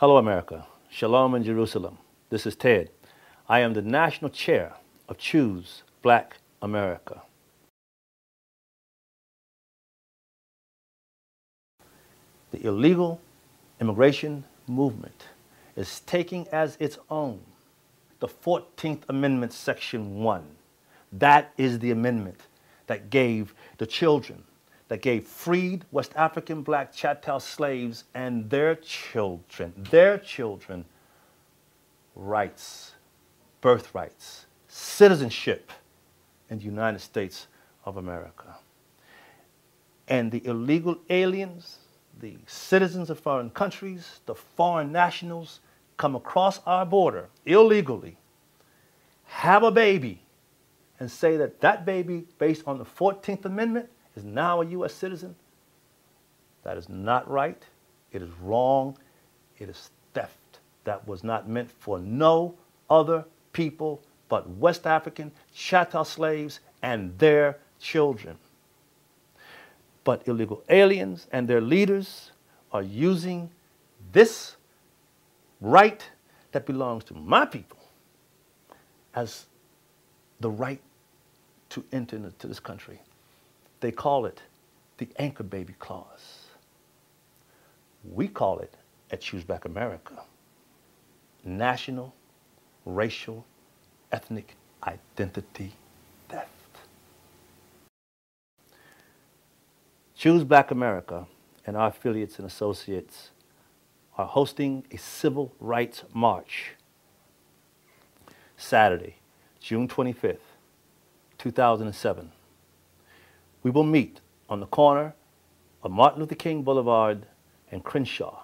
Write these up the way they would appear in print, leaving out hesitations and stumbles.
Hello, America. Shalom in Jerusalem. This is Ted. I am the national chair of Choose Black America. The illegal immigration movement is taking as its own the 14th Amendment, Section 1. That is the amendment that gave the children, that gave freed West African black chattel slaves and their children, rights, birthrights, citizenship in the United States of America. And the illegal aliens, the citizens of foreign countries, the foreign nationals come across our border illegally, have a baby, and say that that baby, based on the 14th Amendment, is now a U.S. citizen. That is not right. It is wrong. It is theft. That was not meant for no other people but West African chattel slaves and their children. But illegal aliens and their leaders are using this right that belongs to my people as the right to enter into this country. They call it the Anchor Baby Clause. We call it at Choose Black America national, racial, ethnic identity theft. Choose Black America and our affiliates and associates are hosting a civil rights march Saturday, June 25th, 2007. We will meet on the corner of Martin Luther King Boulevard and Crenshaw,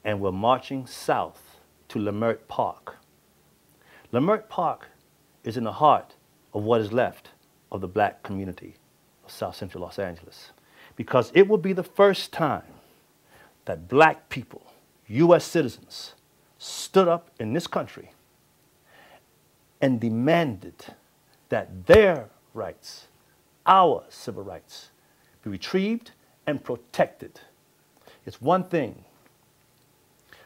and we're marching south to Leimert Park. Leimert Park is in the heart of what is left of the black community of South Central Los Angeles, because it will be the first time that black people, U.S. citizens, stood up in this country and demanded that their rights, our civil rights, be retrieved and protected. It's one thing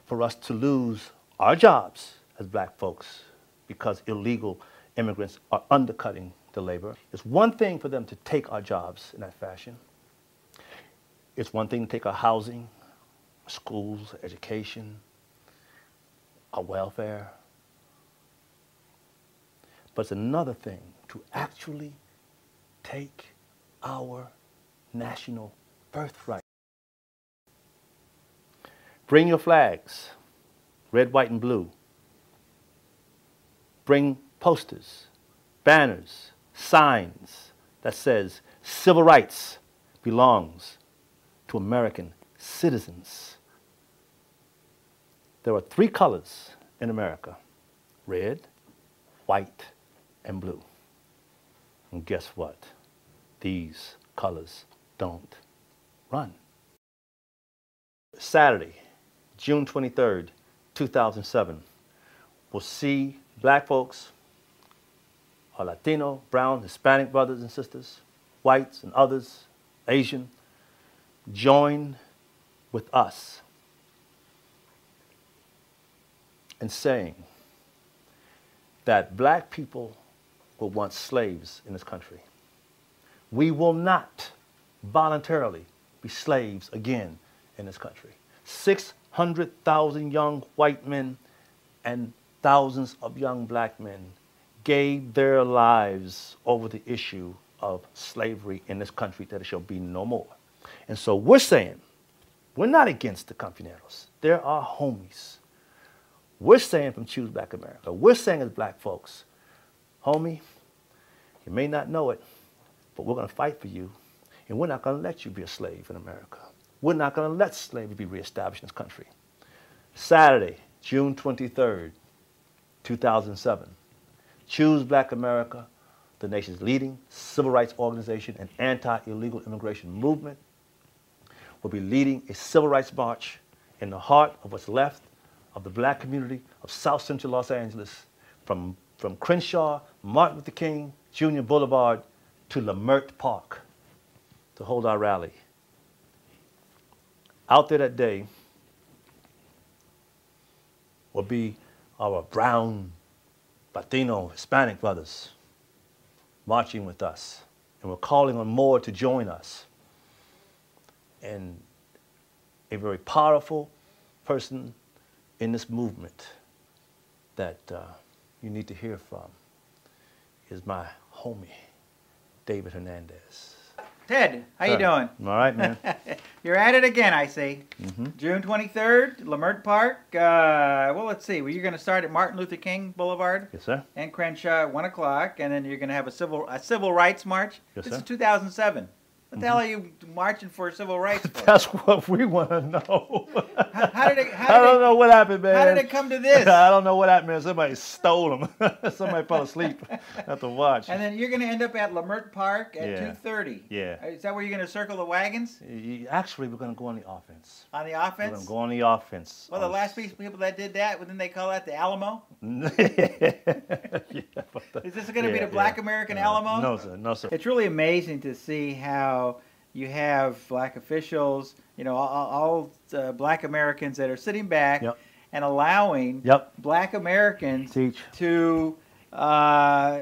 for us to lose our jobs as black folks because illegal immigrants are undercutting the labor. It's one thing for them to take our jobs in that fashion. It's one thing to take our housing, our schools, our education, our welfare. But it's another thing to actually take our national birthright. Bring your flags, red, white, and blue. Bring posters, banners, signs that says civil rights belongs to American citizens. There are 3 colors in America: red, white, and blue. And guess what? These colors don't run. Saturday, June 23rd, 2007, we'll see black folks, our Latino, brown, Hispanic brothers and sisters, whites and others, Asian, join with us in saying that black people were once slaves in this country. We will not voluntarily be slaves again in this country. 600,000 young white men and thousands of young black men gave their lives over the issue of slavery in this country, that it shall be no more. And so we're saying, we're not against the Campineros. They're our homies. We're saying from Choose Black America, we're saying as black folks, homie, you may not know it, but we're going to fight for you, and we're not going to let you be a slave in America. We're not going to let slavery be reestablished in this country. Saturday, June 23rd, 2007, Choose Black America, the nation's leading civil rights organization and anti-illegal immigration movement, will be leading a civil rights march in the heart of what's left of the black community of South Central Los Angeles, from Crenshaw, Martin Luther King Jr. Boulevard to Leimert Park to hold our rally. Out there that day, will be our brown, Latino, Hispanic brothers marching with us. And we're calling on more to join us. And a very powerful person in this movement that you need to hear from is my homie, David Hernandez. Ted, how you doing? All right, man. You're at it again, I see. June 23rd, Leimert Park. Well, let's see. Well, you're going to start at Martin Luther King Boulevard. Yes, sir. And Crenshaw at 1 o'clock, and then you're going to have a civil rights march. Yes, this sir. is 2007. What the hell are you marching for civil rights for? That's what we want to know. How did it? I don't know what happened, man. How did it come to this? I don't know what happened, man. Somebody stole them. Somebody fell asleep at the watch. And then you're going to end up at Leimert Park at 2:30. Yeah. Is that where you're going to circle the wagons? Actually, we're going to go on the offense. On the We're offense? going to go on the offense. Well, the last people that did that, didn't they call that the Alamo? Is this going to be the Black American Alamo? No, sir. No, sir. It's really amazing to see how you have black officials, all black Americans that are sitting back and allowing black Americans to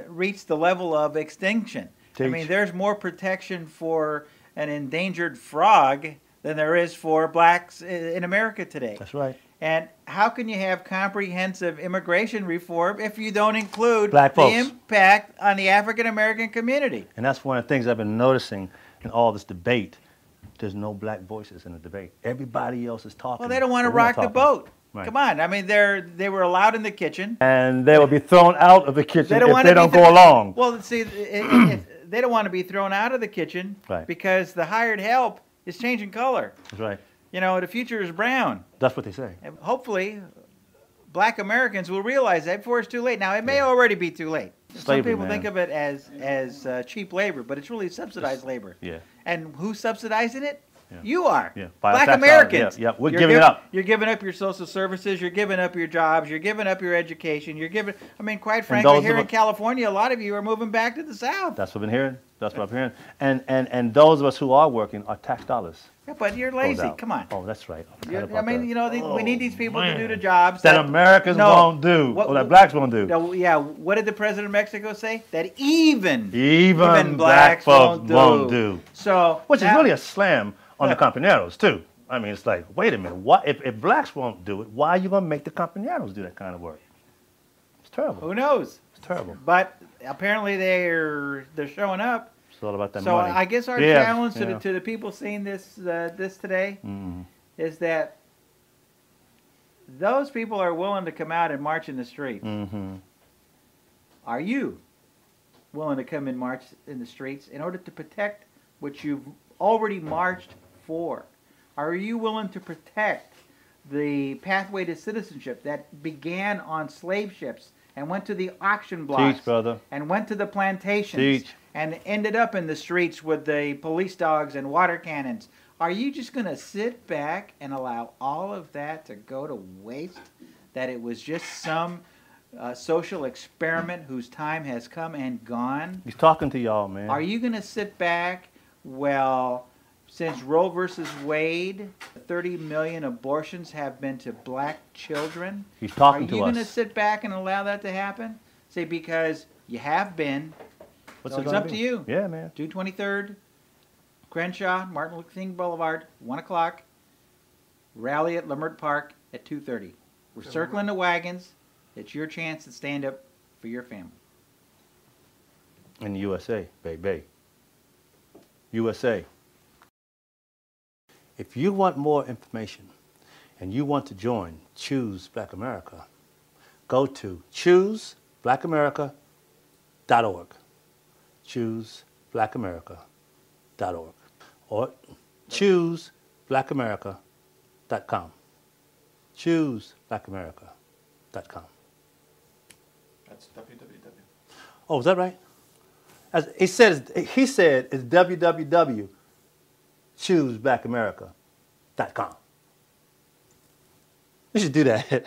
reach the level of extinction. I mean, there's more protection for an endangered frog than there is for blacks in America today. That's right. And how can you have comprehensive immigration reform if you don't include black folks, the impact on the African American community? And that's one of the things I've been noticing in all this debate. There's no black voices in the debate. Everybody else is talking. Well, they don't want to rock the boat. Right. Come on. I mean, they were allowed in the kitchen. And they will be thrown out of the kitchen if they don't go along. Well, see, they don't want to be thrown out of the kitchen because the hired help is changing color. That's right. The future is brown. That's what they say. And hopefully, black Americans will realize that before it's too late. Now, it may already be too late. Slavery, some people think of it as cheap labor, but it's really subsidized labor. Yeah. And who's subsidizing it? Yeah. You are. Yeah. Black Americans. Yeah. We're giving it up. You're giving up your social services. You're giving up your jobs. You're giving up your education. Quite frankly, here in California, a lot of you are moving back to the South. That's what I've been hearing. That's what I'm hearing. And those of us who are working are tax dollars. Yeah, but you're lazy. Come on. Oh, that's right. We need these people to do the jobs that Americans won't do, or that blacks won't do. Yeah, what did the president of Mexico say? That even black folks won't do. So, which is really a slam on the compañeros too. I mean, it's like, wait a minute, what if blacks won't do it? Why are you going to make the compañeros do that kind of work? It's terrible. Who knows? It's terrible. But apparently they're showing up. It's all about that money. So I guess our challenge to the people seeing this today is that those people are willing to come out and march in the streets. Are you willing to come and march in the streets in order to protect what you've already marched for? Are you willing to protect the pathway to citizenship that began on slave ships and went to the auction blocks and went to the plantations and ended up in the streets with the police dogs and water cannons? Are you just going to sit back and allow all of that to go to waste? That it was just some social experiment whose time has come and gone? He's talking to y'all, man. Are you going to sit back, since Roe versus Wade, 30 million abortions have been to black children? He's talking to us. Are you going to sit back and allow that to happen? Say, because you have been. So it's up to you. Yeah, man. June 23rd, Crenshaw, Martin Luther King Boulevard, 1 o'clock. Rally at Leimert Park at 2:30. We're circling the wagons. It's your chance to stand up for your family. In the USA, baby. USA. If you want more information and you want to join Choose Black America, go to chooseblackAmerica.org. chooseblackAmerica.org or chooseblackAmerica.com. chooseblackAmerica.com. That's www. Oh, is that right? As he said it's www.chooseblackAmerica.com. You should do that.